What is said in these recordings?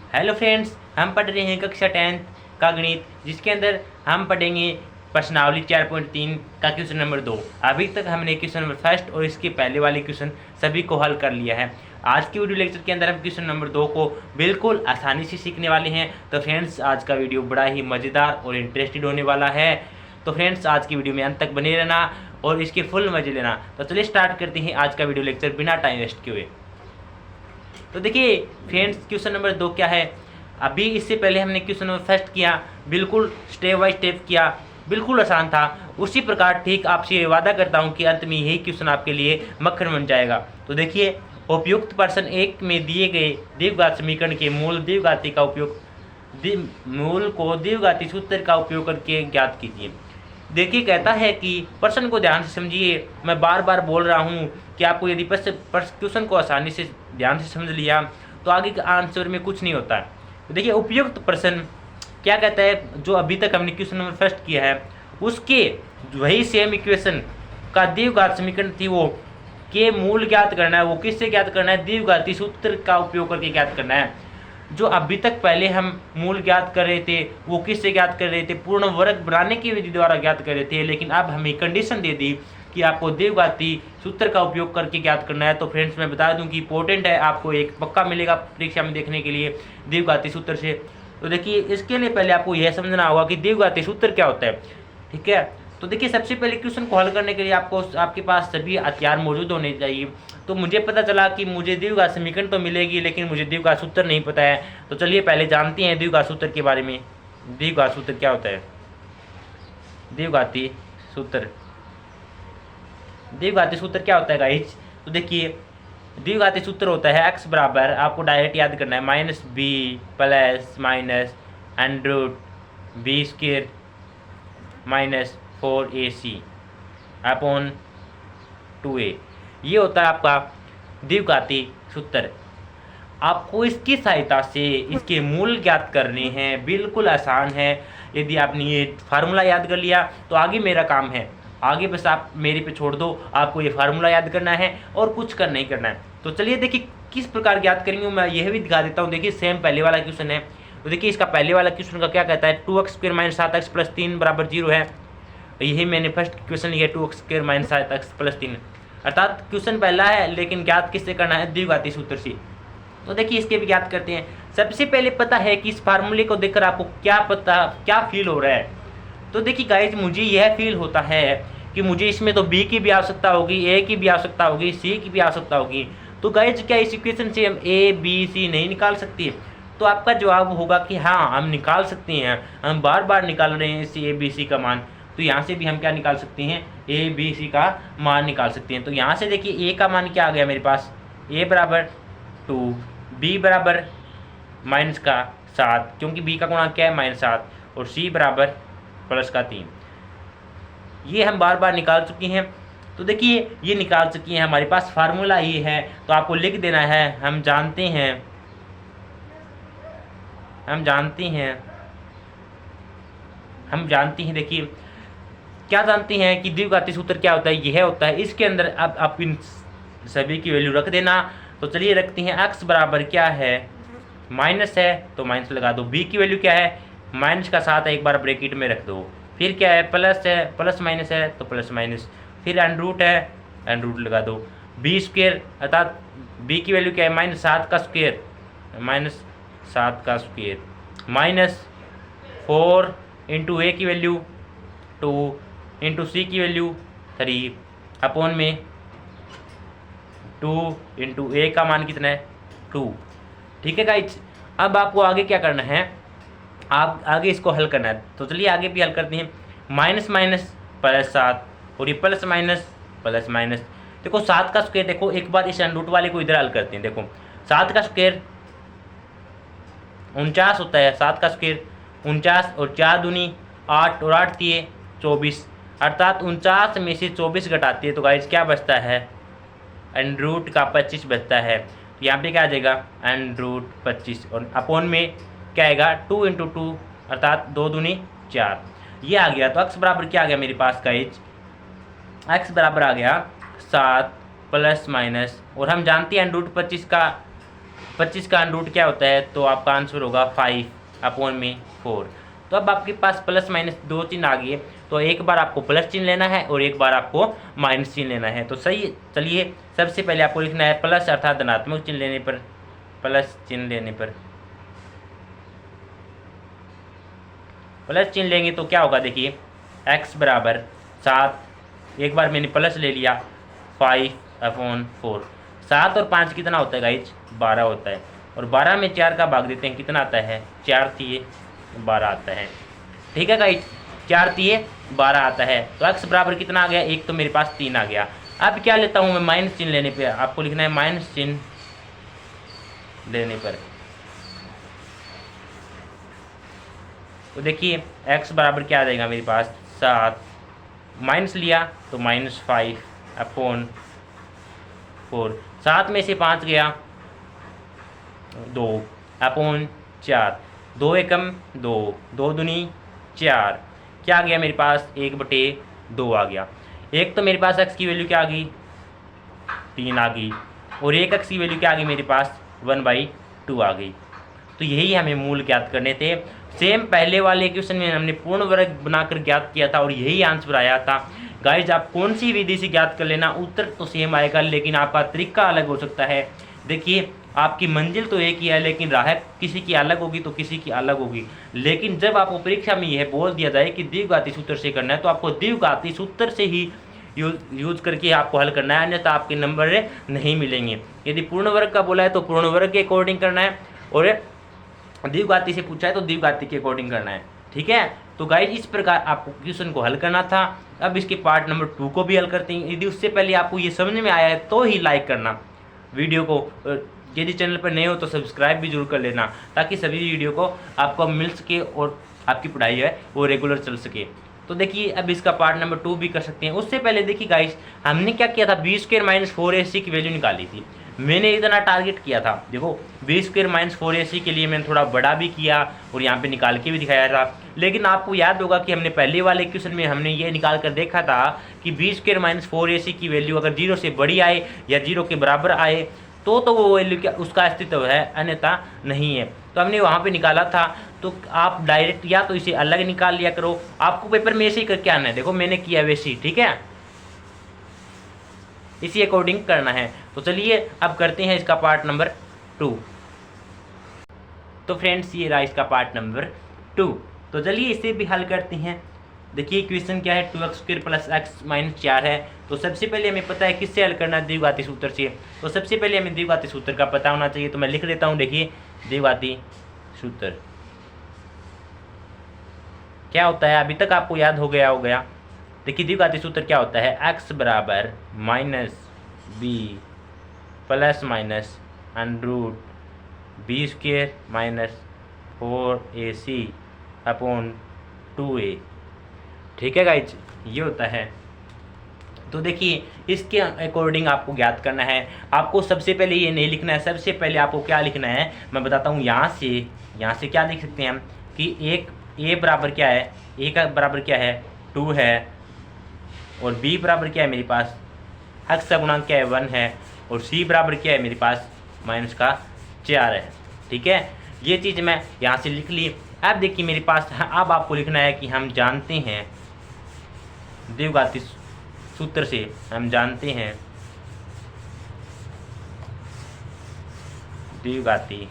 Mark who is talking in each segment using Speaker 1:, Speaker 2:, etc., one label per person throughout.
Speaker 1: Hello friends, हम पढ़ रहे हैं कक्षा 10th का गणित, जिसके अंदर हम पढ़ेंगे प्रश्नावली 4.3 का क्वेश्चन नंबर 2। अभी तक हमने क्वेश्चन नंबर फर्स्ट और इसके पहले वाले क्वेश्चन सभी को हल कर लिया है। आज की वीडियो लेक्चर के अंदर हम क्वेश्चन नंबर 2 को बिल्कुल आसानी से सीखने वाले हैं। तो फ्रेंड्स, आज का वीडियो बड़ा ही मज़ेदार और इंटरेस्टेड होने वाला है। तो फ्रेंड्स, आज की वीडियो में अंत तक बने रहना और इसके फुल मजे लेना। तो चलिए स्टार्ट करते हैं आज का वीडियो लेक्चर बिना टाइम वेस्ट किए। तो देखिए फ्रेंड्स, क्वेश्चन नंबर 2 क्या है। अभी इससे पहले हमने क्वेश्चन नंबर फर्स्ट किया, बिल्कुल स्टेप बाय स्टेप किया, बिल्कुल आसान था। उसी प्रकार ठीक आपसे वादा करता हूं कि अंत में यही क्वेश्चन आपके लिए मक्खन बन जाएगा। तो देखिए, उपयुक्त प्रश्न 1 में दिए गए द्विघात समीकरण के मूल द्विघाती का उपयोग मूल को द्विघाती सूत्र का उपयोग करके ज्ञात कीजिए। देखिए, कहता है कि प्रश्न को ध्यान से समझिए। मैं बार बार बोल रहा हूँ कि आपको यदि क्वेश्चन को आसानी से ध्यान से समझ लिया तो आगे के आंसर में कुछ नहीं होता है। तो देखिए, उपयुक्त प्रश्न क्या कहता है, जो अभी तक हमने क्वेश्चन नंबर फर्स्ट किया है उसके वही सेम इक्वेशन का द्विघात समीकरण थी, वो के मूल ज्ञात करना है। वो किससे ज्ञात करना है? द्विघाती सूत्र का उपयोग करके ज्ञात करना है। जो अभी तक पहले हम मूल ज्ञात कर रहे थे वो किससे ज्ञात कर रहे थे? पूर्ण वर्ग बनाने की विधि द्वारा ज्ञात कर रहे थे, लेकिन अब हमें कंडीशन दे दी कि आपको द्विघाती सूत्र का उपयोग करके ज्ञात करना है। तो फ्रेंड्स, मैं बता दूं कि इंपॉर्टेंट है, आपको एक पक्का मिलेगा परीक्षा में देखने के लिए द्विघाती सूत्र से। तो देखिए, इसके लिए पहले आपको यह समझना होगा कि द्विघाती सूत्र क्या होता है। ठीक है, तो देखिए, सबसे पहले क्वेश्चन को हल करने के लिए आपके पास सभी हथियार मौजूद होने चाहिए। तो मुझे पता चला कि मुझे द्विघात समीकरण तो मिलेगी, लेकिन मुझे द्विघात सूत्र नहीं पता है। तो चलिए पहले जानते हैं द्विघात सूत्र के बारे में। द्विघात सूत्र क्या होता है? द्विघाती सूत्र द्विघाती सूत्र क्या होता है गाइस? तो देखिए, द्विघाती सूत्र होता है x बराबर, आपको डायरेक्ट याद करना है, minus b plus minus under root b square minus 4ac upon 2a। ये होता है आपका द्विघाती सूत्र। आपको इसकी सहायता से इसके मूल ज्ञात करने हैं, बिल्कुल आसान है। यदि आपने ये फार्मूला याद कर लिया तो आगे मेरा काम है, आगे बस आप मेरे पे छोड़ दो। आपको ये फार्मूला याद करना है और कुछ कर नहीं करना है। तो चलिए देखिए किस प्रकार ज्ञात करेंगे, मैं यह भी दिखा देता हूँ। देखिए, सेम पहले वाला क्वेश्चन है। तो देखिए, इसका पहले वाला क्वेश्चन का क्या कहता है? 2x square minus 7x plus 3 बराबर 0 है। यही मैंने फर्स्ट क्वेश्चन लिया, 2x square minus 7x plus 3, अर्थात क्वेश्चन पहला है, लेकिन ज्ञात किससे करना है? द्विघाती सूत्र से। तो देखिए, इसके भी ज्ञात करते हैं। सबसे पहले पता है कि इस फार्मूले को देखकर आपको क्या फील हो रहा है। तो देखिए गाइज, मुझे यह फील होता है कि मुझे इसमें तो बी की भी आवश्यकता होगी, ए की भी आवश्यकता होगी, सी की भी आवश्यकता होगी। तो गाइज, क्या इस इक्वेशन से हम ए बी सी नहीं निकाल सकते? तो आपका जवाब होगा कि हाँ, हम निकाल सकते हैं। हम बार बार निकाल रहे हैं इस ए बी सी का मान, तो यहाँ से भी हम क्या निकाल सकते हैं? ए बी सी का मान निकाल सकते हैं। तो यहाँ से देखिए, ए का मान क्या आ गया मेरे पास? ए बराबर 2, बी बराबर माइनस का 7, क्योंकि बी का गुणांक क्या है? -7, और सी बराबर प्लस का 3। ये हम बार बार निकाल चुके हैं। तो देखिए, ये निकाल चुके हैं, हमारे पास फार्मूला ये है। तो आपको लिख देना है, हम जानते हैं देखिए, क्या जानते हैं कि द्विघाती सूत्र क्या होता है? यह होता है, इसके अंदर अब आप इन सभी की वैल्यू रख देना। तो चलिए रखते हैं। x बराबर क्या है? माइनस है तो माइनस लगा दो। b की वैल्यू क्या है? माइनस का 7 है, एक बार ब्रैकेट में रख दो। फिर क्या है? प्लस है, प्लस माइनस है तो प्लस माइनस, फिर अंडर रूट है, अंडर रूट लगा दो। बी स्क्वायर, अर्थात b की वैल्यू क्या है? -7 का स्क्वायर, माइनस 4 इंटू ए की वैल्यू 2 इंटू सी की वैल्यू 3 अपॉन में 2 इंटू ए का मान कितना है? 2। ठीक है गाइज, अब आपको आगे क्या करना है? आप आगे इसको हल करना है। तो चलिए आगे भी हल करते हैं। माइनस माइनस प्लस 7, और ये प्लस माइनस प्लस माइनस। देखो, 7 का स्क्वायर, देखो एक बार इस अंडर रूट वाले को इधर हल करते हैं। देखो, 7 का स्क्वायर 49 होता है। 7 का स्क्वायर 49, और 4 दूनी 8, और 8 दिए 24, अर्थात 49 में से 24 घटाती है तो गाइज क्या बचता है? अंडर रूट का 25 बचता है। तो यहाँ पे क्या आ जाएगा? अंडर रूट 25, और अपॉन में क्या आएगा? 2 इंटू 2, अर्थात 2 दूनी 4। ये आ गया। तो x बराबर क्या आ गया मेरे पास गाइज? x बराबर आ गया 7 प्लस माइनस, और हम जानते हैं अंडर रूट 25 का 25 का अंडर रूट क्या होता है, तो आपका आंसर होगा 5/4। तो अब आपके पास प्लस माइनस दो चिन्ह आ गए, तो एक बार आपको प्लस चिन्ह लेना है और एक बार आपको माइनस चिन्ह लेना है। तो सही, चलिए सबसे पहले आपको लिखना है प्लस अर्थात धनात्मक चिन्ह लेने पर, प्लस चिन्ह लेने पर, प्लस चिन्ह लेंगे तो क्या होगा, देखिए x बराबर 7, एक बार मैंने प्लस ले लिया 5/4। 7 और 5 कितना होता है गाइज, 12 होता है, और 12 में 4 का भाग देते हैं, कितना आता है, 4 तिये 12 आता है। ठीक है गाइज, 4 तिये 12 आता है। तो x बराबर कितना आ गया, एक तो मेरे पास 3 आ गया। अब क्या लेता हूँ मैं, माइनस चिन्ह लेने पे आपको लिखना है माइनस चिन्ह लेने पर। तो देखिए x बराबर क्या आ जाएगा मेरे पास 7, माइनस लिया तो -5/4। 7 में से 5 गया 2/4, 2 एकम 2, 2 दूनी 4, क्या आ गया मेरे पास 1/2 आ गया। एक तो मेरे पास x की वैल्यू क्या आ गई, 3 आ गई, और एक x की वैल्यू क्या आ गई मेरे पास 1/2 आ गई। तो यही हमें मूल ज्ञात करने थे। सेम पहले वाले क्वेश्चन में हमने पूर्ण वर्ग बनाकर ज्ञात किया था और यही आंसर आया था। गाइज आप कौन सी विधि से ज्ञात कर लेना, उत्तर तो सेम आएगा लेकिन आपका तरीका अलग हो सकता है। देखिए आपकी मंजिल तो एक ही है लेकिन राह किसी की अलग होगी तो किसी की अलग होगी। लेकिन जब आपको परीक्षा में यह बोल दिया जाए कि द्विघाती सूत्र से करना है तो आपको द्विघाती सूत्र से ही यूज करके आपको हल करना है, अन्यथा आपके नंबर नहीं मिलेंगे। यदि पूर्ण वर्ग का बोला है तो पूर्ण वर्ग के अकॉर्डिंग करना है, और द्विघाती से पूछा है तो द्विघाती के अकॉर्डिंग करना है। ठीक है, तो गाइज इस प्रकार आपको क्वेश्चन को हल करना था। अब इसके पार्ट नंबर 2 को भी हल करते हैं। यदि उससे पहले आपको ये समझ में आया है तो ही लाइक करना वीडियो को, यदि चैनल पर नए हो तो सब्सक्राइब भी जरूर कर लेना ताकि सभी वीडियो को आपको मिल सके और आपकी पढ़ाई है वो रेगुलर चल सके। तो देखिए अब इसका पार्ट नंबर 2 भी कर सकते हैं। उससे पहले देखिए गाइस हमने क्या किया था, b² - 4ac की वैल्यू निकाली थी। मैंने इतना टारगेट किया था, देखो b² - 4ac के लिए मैंने थोड़ा बड़ा भी किया और यहाँ पे निकाल के भी दिखाया था। लेकिन आपको याद होगा कि हमने पहले वाले क्वेश्चन में हमने ये निकाल कर देखा था कि b² - 4ac की वैल्यू अगर 0 से बड़ी आए या 0 के बराबर आए तो वो वैल्यू क्या उसका अस्तित्व है, अन्यथा नहीं है। तो हमने वहाँ पे निकाला था। तो आप डायरेक्ट या तो इसे अलग निकाल लिया करो, आपको पेपर में ऐसे ही करके आना है। देखो मैंने किया वैसे ही, ठीक है, इसी अकॉर्डिंग करना है। तो चलिए अब करते हैं इसका पार्ट नंबर 2। तो फ्रेंड्स ये रहा इसका पार्ट नंबर 2। तो चलिए इसे भी हल करते हैं। देखिए क्वेश्चन क्या है, 2x² + x - 4 है। तो सबसे पहले हमें पता है किससे हल करना है, द्विघाती सूत्र से। तो सबसे पहले हमें द्विघाती सूत्र का पता होना चाहिए। तो मैं लिख देता हूँ, देखिए द्विघाती सूत्र क्या होता है, अभी तक आपको याद हो गया। देखिए द्विघाती सूत्र क्या होता है, x बराबर -b + -√b² - 4ac/2a। ठीक है गाइज, ये होता है। तो देखिए इसके अकॉर्डिंग आपको ज्ञात करना है। आपको सबसे पहले ये नहीं लिखना है, सबसे पहले आपको क्या लिखना है मैं बताता हूँ। यहाँ से क्या लिख सकते हैं हम कि एक a बराबर क्या है, a का बराबर क्या है 2 है, और b बराबर क्या है मेरे पास x का गुणांक क्या है 1 है, और c बराबर क्या है मेरे पास -4 है। ठीक है, ये चीज़ मैं यहाँ से लिख ली। अब देखिए मेरे पास अब आपको लिखना है कि हम जानते हैं द्विघाती सूत्र से, हम जानते हैं द्विघाती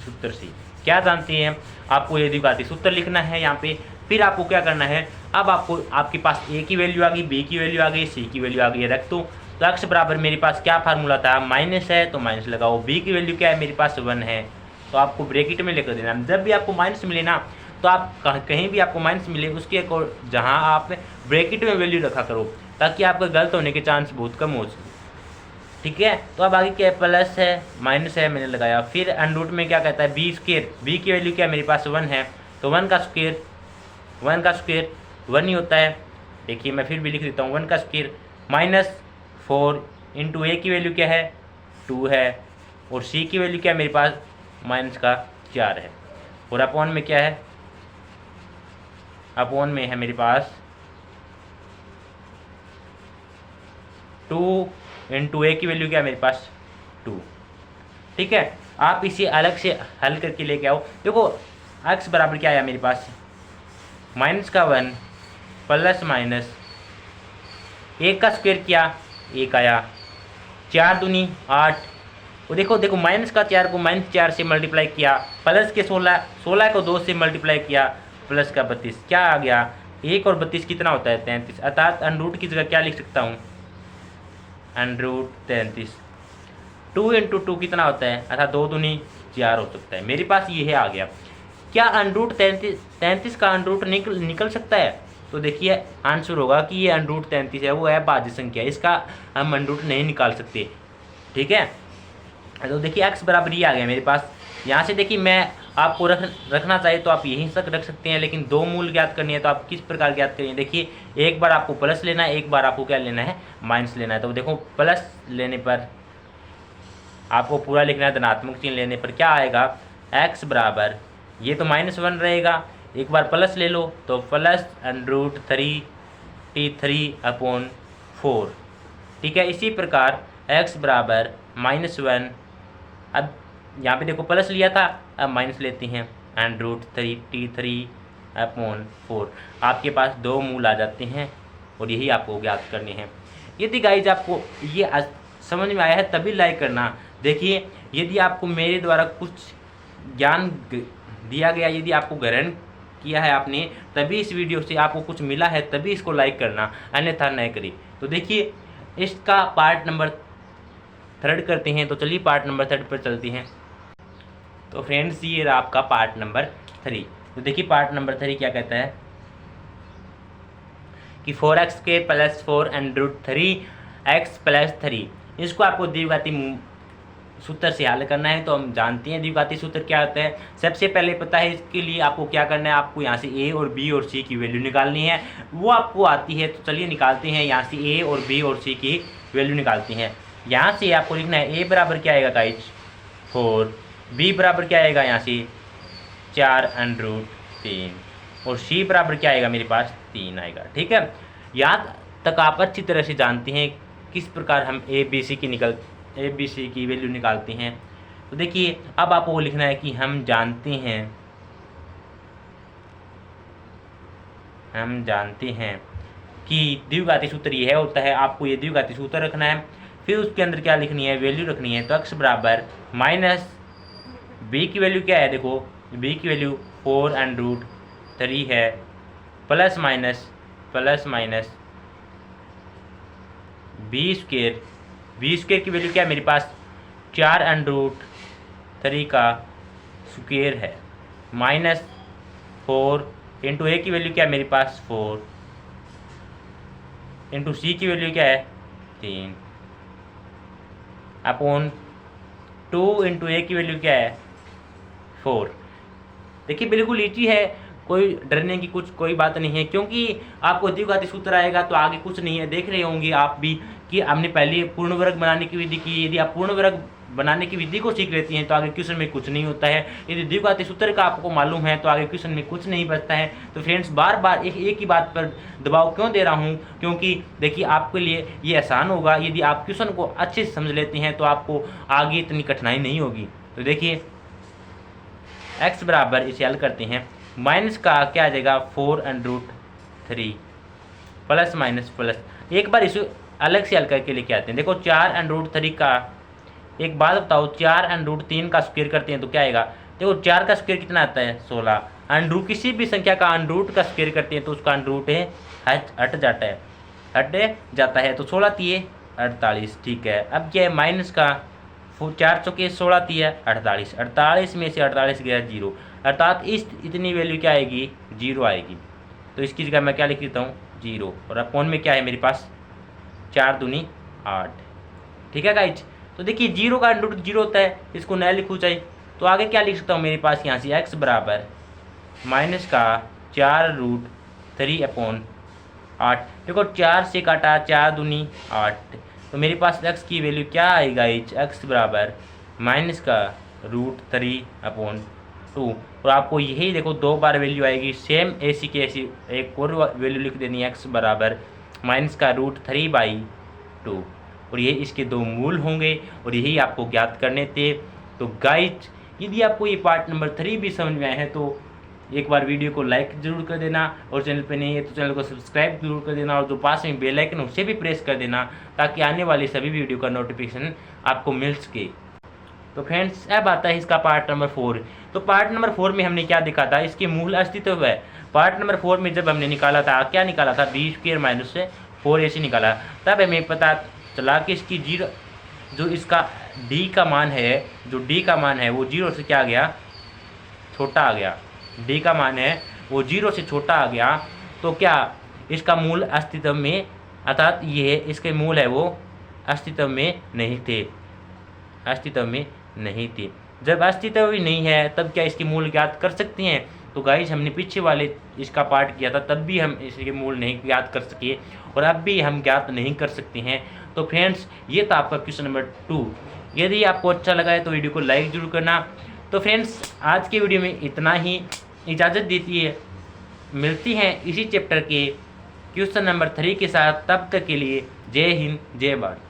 Speaker 1: सूत्र से क्या जानते हैं। आपको ये द्विघाती सूत्र लिखना है यहाँ पे। फिर आपको क्या करना है, अब आपके पास a की वैल्यू आ गई, b की वैल्यू आ गई, c की वैल्यू आ गई, रख दो। तो x बराबर मेरे पास क्या फार्मूला था, माइनस है तो माइनस लगाओ। b की वैल्यू क्या है मेरे पास 1 है, तो आपको ब्रैकेट में लेकर देना। जब भी आपको माइनस मिले ना, तो आप कहीं भी आपको माइनस मिले उसके जहाँ आप ब्रैकेट में वैल्यू रखा करो ताकि आपका गलत होने के चांस बहुत कम हो सके। ठीक है, तो अब आगे क्या है, प्लस है माइनस है मैंने लगाया। फिर अंडर में क्या कहता है b², b की वैल्यू क्या है मेरे पास 1 है, तो 1 का स्क्वायर 1 ही होता है। देखिए मैं फिर भी लिख देता हूँ 1 का स्क्वायर -4 इंटू a की वैल्यू क्या है 2 है, और c की वैल्यू क्या है मेरे पास -4 है, और अपॉन में क्या है, अपॉन में है मेरे पास 2 इंटू a की वैल्यू क्या है मेरे पास 2। ठीक है। आप इसे अलग से हल करके लेके आओ। देखो x बराबर क्या आया मेरे पास, -1 प्लस माइनस 1 का स्क्वायर किया 1 आया, 4 दूनी 8, और देखो देखो -4 को -4 से मल्टीप्लाई किया, प्लस के 16 को 2 से मल्टीप्लाई किया, प्लस का 32, क्या आ गया 1 और 32 कितना होता है 33, अर्थात अनरूट की जगह क्या लिख सकता हूँ √33। 2 × 2 कितना होता है, अर्थात 2 दूनी 4 हो सकता है। मेरे पास ये आ गया। क्या √33 का अनरूट निकल सकता है? तो देखिए आंसर होगा कि ये √33 है, वो है भाज्य संख्या, इसका हम अनरूट नहीं निकाल सकते। ठीक है, तो देखिए x बराबर ये आ गया मेरे पास। यहाँ से देखिए मैं आपको रखना चाहिए तो आप यहीं तक रख सकते हैं, लेकिन दो मूल ज्ञात करनी है तो आप किस प्रकार ज्ञात करेंगे। देखिए एक बार आपको प्लस लेना है, एक बार आपको क्या लेना है माइनस लेना है। तो देखो प्लस लेने पर आपको पूरा लिखना है, धनात्मक चिन्ह लेने पर क्या आएगा x बराबर, ये तो -1 रहेगा, एक बार प्लस ले लो तो प्लस √3t3/4। ठीक है, इसी प्रकार x बराबर -1, अब यहाँ पे देखो प्लस लिया था, अब माइनस लेते हैं, √3t3/4। आपके पास दो मूल आ जाते हैं और यही आपको ज्ञात करने हैं। यदि गाइज आपको ये समझ में आया है तभी लाइक करना। देखिए यदि आपको मेरे द्वारा कुछ ज्ञान दिया गया, यदि आपको ग्रहण किया है आपने, तभी इस वीडियो से आपको कुछ मिला है, तभी इसको लाइक करना, अन्यथा नहीं करिए। तो देखिए इसका पार्ट नंबर 3 करते हैं। तो चलिए पार्ट नंबर 3 पर चलते हैं। तो फ्रेंड्स ये रहा आपका पार्ट नंबर 3। तो देखिए पार्ट नंबर 3 क्या कहता है कि 4x² + 4 √3x + 3, इसको आपको द्विघाती सूत्र से हल करना है। तो हम जानते हैं द्विघाती सूत्र क्या होता है। सबसे पहले पता है, इसके लिए आपको क्या करना है, आपको यहाँ से a और b और c की वैल्यू निकालनी है, वो आपको आती है। तो चलिए निकालते हैं, यहाँ से a और b और c की वैल्यू निकालते हैं। यहाँ से आपको लिखना है a बराबर क्या आएगा गाइज 4, b बराबर क्या आएगा यहाँ से 4√3, और c बराबर क्या आएगा मेरे पास 3 आएगा। ठीक है, यहाँ तक आप अच्छी तरह से जानते हैं किस प्रकार हम a b c की वैल्यू निकालते हैं। तो देखिए अब आपको लिखना है कि हम जानते हैं कि द्विघाती सूत्र ये होता है। आपको ये द्विघाती सूत्र रखना है, फिर उसके अंदर क्या लिखनी है वैल्यू रखनी है। तो x बराबर माइनस b की वैल्यू क्या है, देखो b की वैल्यू 4√3 है, प्लस माइनस b² की वैल्यू क्या है मेरे पास 4√3 का स्क्वायर है, -4 इंटू a की वैल्यू क्या है मेरे पास 4, इंटू c की वैल्यू क्या है 3, अपॉन 2 इंटू a की वैल्यू क्या है 4। देखिए बिल्कुल इजी है, कोई डरने की कोई बात नहीं है, क्योंकि आपको द्विघाती सूत्र आएगा तो आगे कुछ नहीं है। देख रहे होंगे आप भी कि हमने पहले पूर्ण वर्ग बनाने की विधि की। यदि आप पूर्ण वर्ग बनाने की विधि को सीख लेती हैं तो आगे क्वेश्चन में कुछ नहीं होता है। यदि द्विघाती सूत्र का आपको मालूम है तो आगे क्वेश्चन में कुछ नहीं बचता है। तो फ्रेंड्स बार बार एक ही बात पर दबाव क्यों दे रहा हूँ, क्योंकि देखिए आपके लिए ये आसान होगा। यदि आप क्वेश्चन को अच्छे से समझ लेते हैं तो आपको आगे इतनी कठिनाई नहीं होगी। तो देखिए x बराबर इसे हल करते हैं, माइनस का क्या आ जाएगा 4√3 प्लस माइनस प्लस, एक बार इसे अलग से हल करके लेके आते हैं। देखो 4√3 का, एक बात बताओ 4√3 का स्क्वायर करते हैं तो क्या आएगा, देखो 4 का स्क्वायर कितना आता है 16, अंडरूट किसी भी संख्या का अंडरूट का स्क्वायर करते हैं तो उसका अंडरूट है हट जाता है। तो 16 3 48। ठीक है, अब क्या है माइनस का 4 चौके 16 3 48, 48 में से 48 गया 0, अर्थात इतनी वैल्यू क्या आएगी 0 आएगी। तो इसकी जगह मैं क्या लिख देता हूँ 0, और अपॉन में क्या है मेरे पास 4 दूनी 8। ठीक है गाइज, तो देखिए 0 का अंडरूट 0 होता है, इसको नया लिखूँ चाहिए। तो आगे क्या लिख सकता हूँ मेरे पास यहाँ से x बराबर माइनस का 4√3/8। देखो 4 से काटा 4 दूनी 8, तो मेरे पास x की वैल्यू क्या आएगा, x बराबर माइनस का √3/2। और आपको यही देखो 2 बार वैल्यू आएगी, सेम ऐसी की ऐसी एक और वैल्यू लिख देनी है, x बराबर माइनस का √3/2, और ये इसके दो मूल होंगे और यही आपको ज्ञात करने थे। तो गाइज यदि आपको ये पार्ट नंबर 3 भी समझ में आया है तो एक बार वीडियो को लाइक जरूर कर देना, और चैनल पे नहीं है तो चैनल को सब्सक्राइब जरूर कर देना, और जो पास में बेल आइकन उसे भी प्रेस कर देना ताकि आने वाली सभी वीडियो का नोटिफिकेशन आपको मिल सके। तो फ्रेंड्स अब आता है इसका पार्ट नंबर 4। तो पार्ट नंबर 4 में हमने क्या देखा था, इसके मूल अस्तित्व है। पार्ट नंबर 4 में जब हमने निकाला था, क्या निकाला था, b² - 4ac निकाला, तब हमें पता चला कि इसकी जीरो जो इसका d का मान है, जो d का मान है वो 0 से क्या आ गया, छोटा आ गया। d का मान है वो 0 से छोटा आ गया, तो क्या इसका मूल अस्तित्व में, अर्थात ये इसके मूल है वो अस्तित्व में नहीं थे, अस्तित्व में नहीं थे। जब अस्तित्व ही नहीं है तब क्या इसके मूल ज्ञात कर सकते हैं? तो गाइस हमने पीछे वाले इसका पार्ट किया था, तब भी हम इसके मूल नहीं ज्ञात कर सके, और अब भी हम ज्ञात नहीं कर सकते हैं। तो फ्रेंड्स ये था आपका क्वेश्चन नंबर 2। यदि आपको अच्छा लगा है तो वीडियो को लाइक जरूर करना। तो फ्रेंड्स आज के वीडियो में इतना ही, इजाज़त देती है, मिलती हैं इसी चैप्टर के क्वेश्चन नंबर 3 के साथ। तब तक के लिए जय हिंद जय भारत।